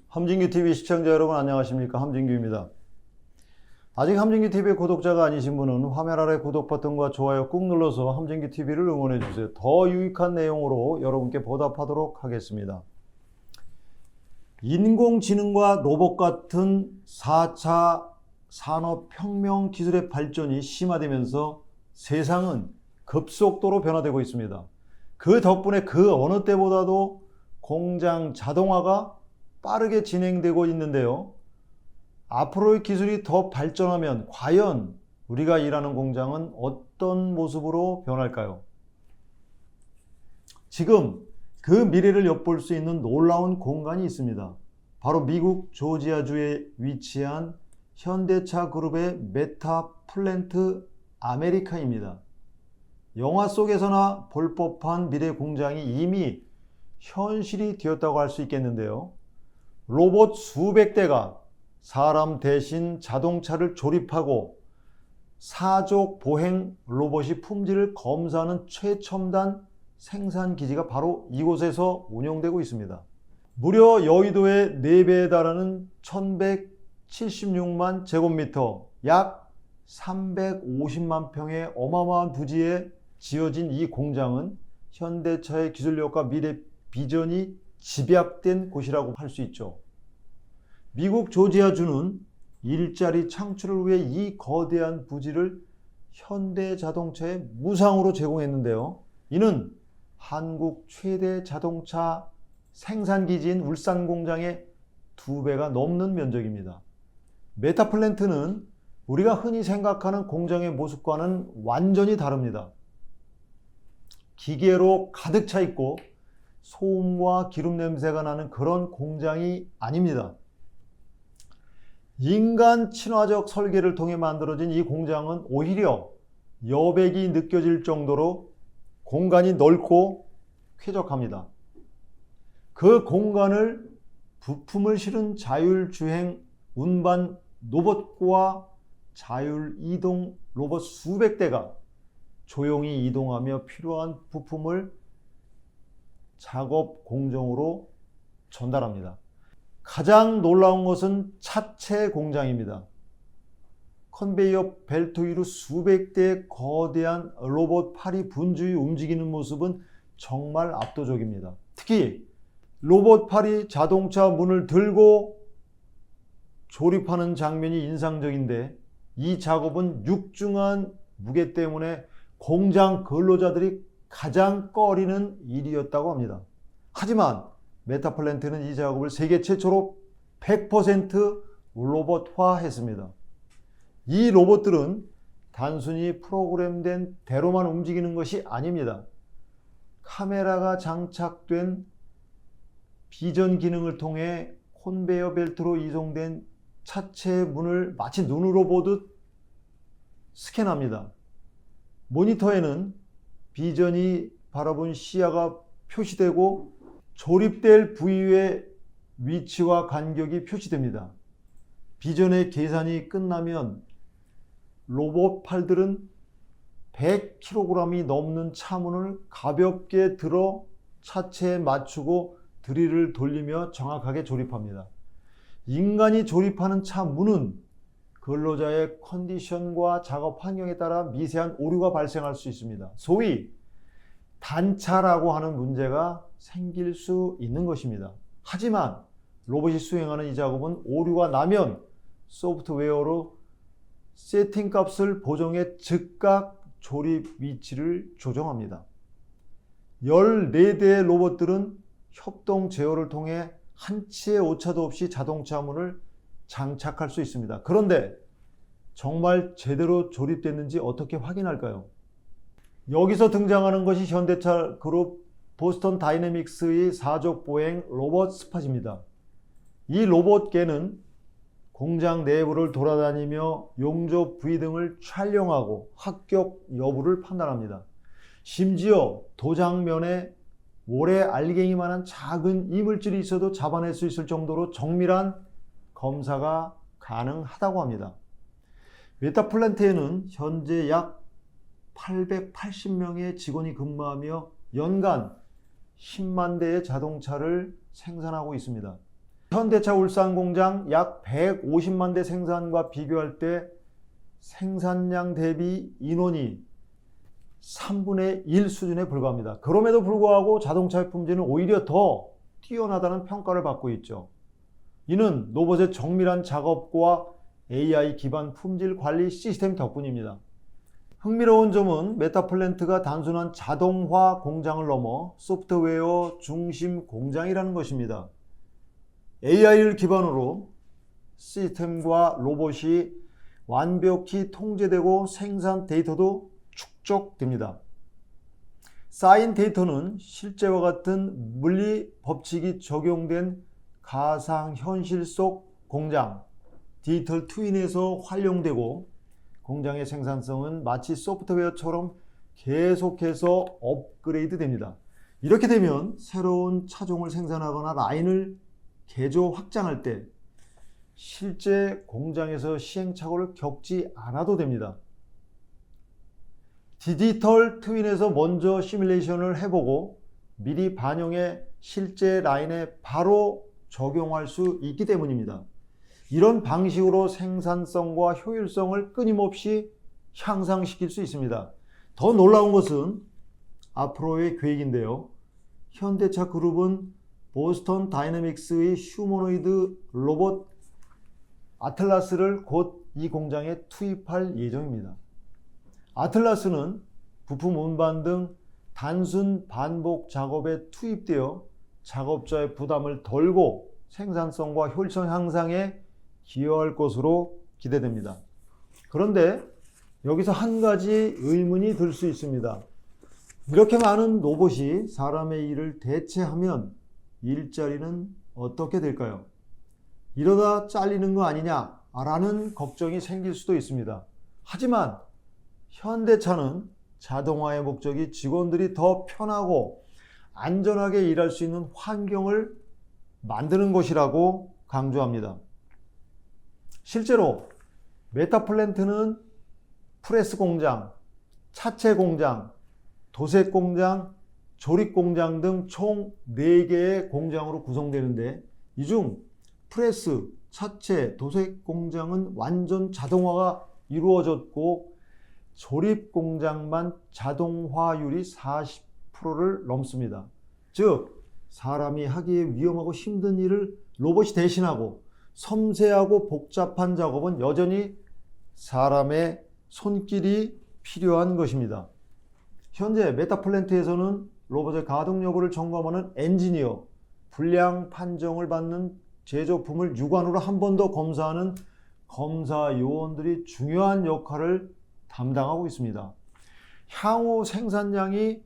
함진규TV 시청자 여러분 안녕하십니까? 함진규입니다. 아직 함진규TV의 구독자가 아니신 분은 화면 아래 구독 버튼과 좋아요 꾹 눌러서 함진규TV를 응원해 주세요. 더 유익한 내용으로 여러분께 보답하도록 하겠습니다. 인공지능과 로봇 같은 4차 산업혁명 기술의 발전이 심화되면서 세상은 급속도로 변화되고 있습니다. 그 덕분에 그 어느 때보다도 공장 자동화가 빠르게 진행되고 있는데요. 앞으로의 기술이 더 발전하면 과연 우리가 일하는 공장은 어떤 모습으로 변할까요? 지금 그 미래를 엿볼 수 있는 놀라운 공간이 있습니다. 바로 미국 조지아주에 위치한 현대차 그룹의 메타 플랜트 아메리카입니다. 영화 속에서나 볼 법한 미래 공장이 이미 현실이 되었다고 할 수 있겠는데요. 로봇 수백 대가 사람 대신 자동차를 조립하고 사족 보행 로봇이 품질을 검사하는 최첨단 생산 기지가 바로 이곳에서 운영되고 있습니다. 무려 여의도의 4배에 달하는 1176만 제곱미터, 약 350만 평의 어마어마한 부지에 지어진 이 공장은 현대차의 기술력과 미래 비전이 집약된 곳이라고 할 수 있죠. 미국 조지아주는 일자리 창출을 위해 이 거대한 부지를 현대자동차에 무상으로 제공했는데요. 이는 한국 최대 자동차 생산기지인 울산 공장의 2배가 넘는 면적입니다. 메타플랜트는 우리가 흔히 생각하는 공장의 모습과는 완전히 다릅니다. 기계로 가득 차 있고 소음과 기름 냄새가 나는 그런 공장이 아닙니다. 인간 친화적 설계를 통해 만들어진 이 공장은 오히려 여백이 느껴질 정도로 공간이 넓고 쾌적합니다. 그 공간을 부품을 실은 자율주행 운반 로봇과 자율이동 로봇 수백 대가 조용히 이동하며 필요한 부품을 작업 공정으로 전달합니다. 가장 놀라운 것은 차체 공장입니다. 컨베이어 벨트 위로 수백 대의 거대한 로봇 팔이 분주히 움직이는 모습은 정말 압도적입니다. 특히 로봇 팔이 자동차 문을 들고 조립하는 장면이 인상적인데 이 작업은 육중한 무게 때문에 공장 근로자들이 가장 꺼리는 일이었다고 합니다. 하지만 메타플랜트는 이 작업을 세계 최초로 100% 로봇화했습니다. 이 로봇들은 단순히 프로그램된 대로만 움직이는 것이 아닙니다. 카메라가 장착된 비전 기능을 통해 컨베이어 벨트로 이송된 차체 문을 마치 눈으로 보듯 스캔합니다. 모니터에는 비전이 바라본 시야가 표시되고 조립될 부위의 위치와 간격이 표시됩니다. 비전의 계산이 끝나면 로봇 팔들은 100kg이 넘는 차문을 가볍게 들어 차체에 맞추고 드릴을 돌리며 정확하게 조립합니다. 인간이 조립하는 차 문은 근로자의 컨디션과 작업 환경에 따라 미세한 오류가 발생할 수 있습니다. 소위 단차라고 하는 문제가 생길 수 있는 것입니다. 하지만 로봇이 수행하는 이 작업은 오류가 나면 소프트웨어로 세팅 값을 보정해 즉각 조립 위치를 조정합니다. 14대의 로봇들은 협동 제어를 통해 한치의 오차도 없이 자동차 문을 장착할 수 있습니다. 그런데 정말 제대로 조립됐는지 어떻게 확인할까요? 여기서 등장하는 것이 현대차 그룹 보스턴 다이내믹스의 사족 보행 로봇 스팟입니다. 이 로봇계는 공장 내부를 돌아다니며 용접 부위 등을 촬영하고 합격 여부를 판단합니다. 심지어 도장면에 모래 알갱이만한 작은 이물질이 있어도 잡아낼 수 있을 정도로 정밀한 검사가 가능하다고 합니다. 메타플랜트에는 현재 약 880명의 직원이 근무하며 연간 10만 대의 자동차를 생산하고 있습니다. 현대차 울산 공장 약 150만 대 생산과 비교할 때 생산량 대비 인원이 3분의 1 수준에 불과합니다. 그럼에도 불구하고 자동차의 품질은 오히려 더 뛰어나다는 평가를 받고 있죠. 이는 로봇의 정밀한 작업과 AI 기반 품질 관리 시스템 덕분입니다. 흥미로운 점은 메타플랜트가 단순한 자동화 공장을 넘어 소프트웨어 중심 공장이라는 것입니다. AI를 기반으로 시스템과 로봇이 완벽히 통제되고 생산 데이터도 축적됩니다. 쌓인 데이터는 실제와 같은 물리 법칙이 적용된 가상현실 속 공장, 디지털 트윈에서 활용되고 공장의 생산성은 마치 소프트웨어처럼 계속해서 업그레이드 됩니다. 이렇게 되면 새로운 차종을 생산하거나 라인을 개조 확장할 때 실제 공장에서 시행착오를 겪지 않아도 됩니다. 디지털 트윈에서 먼저 시뮬레이션을 해보고 미리 반영해 실제 라인에 바로 적용할 수 있기 때문입니다. 이런 방식으로 생산성과 효율성을 끊임없이 향상시킬 수 있습니다. 더 놀라운 것은 앞으로의 계획인데요. 현대차 그룹은 보스턴 다이내믹스의 휴머노이드 로봇 아틀라스를 곧 이 공장에 투입할 예정입니다. 아틀라스는 부품 운반 등 단순 반복 작업에 투입되어 작업자의 부담을 덜고 생산성과 효율성 향상에 기여할 것으로 기대됩니다. 그런데 여기서 한 가지 의문이 들 수 있습니다. 이렇게 많은 로봇이 사람의 일을 대체하면 일자리는 어떻게 될까요? 이러다 잘리는 거 아니냐라는 걱정이 생길 수도 있습니다. 하지만 현대차는 자동화의 목적이 직원들이 더 편하고 안전하게 일할 수 있는 환경을 만드는 것이라고 강조합니다. 실제로 메타플랜트는 프레스 공장, 차체 공장, 도색 공장, 조립 공장 등 총 4개의 공장으로 구성되는데 이 중 프레스, 차체, 도색 공장은 완전 자동화가 이루어졌고 조립 공장만 자동화율이 40%를 넘습니다. 즉 사람이 하기에 위험하고 힘든 일을 로봇이 대신하고 섬세하고 복잡한 작업은 여전히 사람의 손길이 필요한 것입니다. 현재 메타플랜트에서는 로봇의 가동 여부를 점검하는 엔지니어, 불량 판정을 받는 제조품을 육안으로 한 번 더 검사하는 검사 요원들이 중요한 역할을 담당하고 있습니다. 향후 생산량이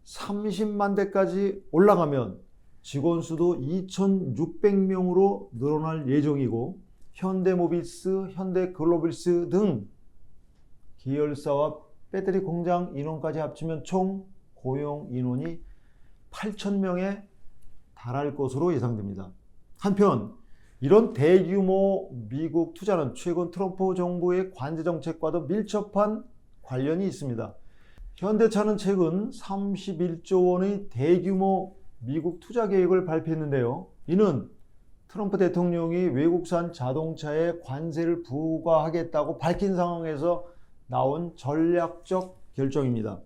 30만 대까지 올라가면 직원 수도 2,600명으로 늘어날 예정이고 현대모비스, 현대글로비스 등 계열사와 배터리 공장 인원까지 합치면 총 고용 인원이 8,000명에 달할 것으로 예상됩니다. 한편 이런 대규모 미국 투자는 최근 트럼프 정부의 관세 정책과도 밀접한 관련이 있습니다. 현대차는 최근 31조 원의 대규모 미국 투자 계획을 발표했는데요. 이는 트럼프 대통령이 외국산 자동차에 관세를 부과하겠다고 밝힌 상황에서 나온 전략적 결정입니다.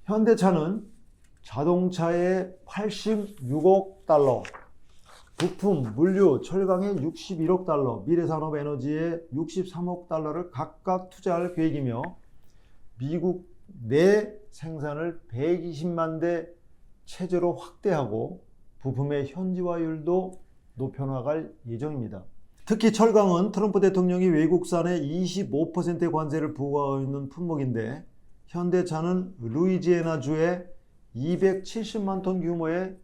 현대차는 자동차에 86억 달러, 부품, 물류, 철강에 61억 달러, 미래산업에너지에 63억 달러를 각각 투자할 계획이며 미국 내 생산을 120만 대 체제로 확대하고 부품의 현지화율도 높여나갈 예정입니다. 특히 철강은 트럼프 대통령이 외국산에 25%의 관세를 부과하고 있는 품목인데 현대차는 루이지애나주에 270만 톤 규모의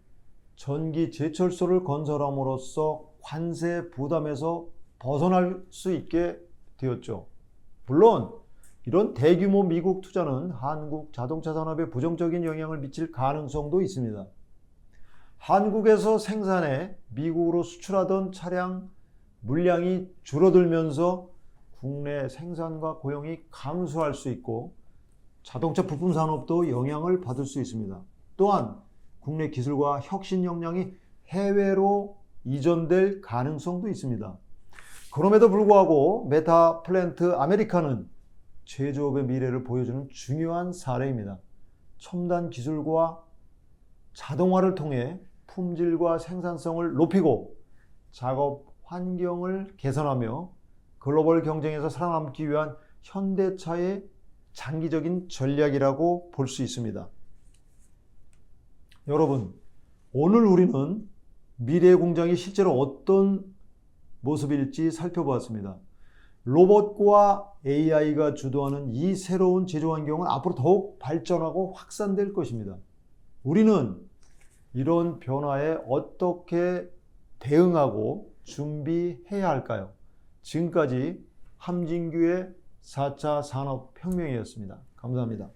전기 제철소를 건설함으로써 관세 부담에서 벗어날 수 있게 되었죠. 물론 이런 대규모 미국 투자는 한국 자동차 산업에 부정적인 영향을 미칠 가능성도 있습니다. 한국에서 생산해 미국으로 수출하던 차량 물량이 줄어들면서 국내 생산과 고용이 감소할 수 있고 자동차 부품 산업도 영향을 받을 수 있습니다. 또한 국내 기술과 혁신 역량이 해외로 이전될 가능성도 있습니다. 그럼에도 불구하고 메타플랜트 아메리카는 제조업의 미래를 보여주는 중요한 사례입니다. 첨단 기술과 자동화를 통해 품질과 생산성을 높이고 작업 환경을 개선하며 글로벌 경쟁에서 살아남기 위한 현대차의 장기적인 전략이라고 볼 수 있습니다. 여러분, 오늘 우리는 미래의 공장이 실제로 어떤 모습일지 살펴보았습니다. 로봇과 AI가 주도하는 이 새로운 제조 환경은 앞으로 더욱 발전하고 확산될 것입니다. 우리는 이런 변화에 어떻게 대응하고 준비해야 할까요? 지금까지 함진규의 4차 산업혁명이었습니다. 감사합니다.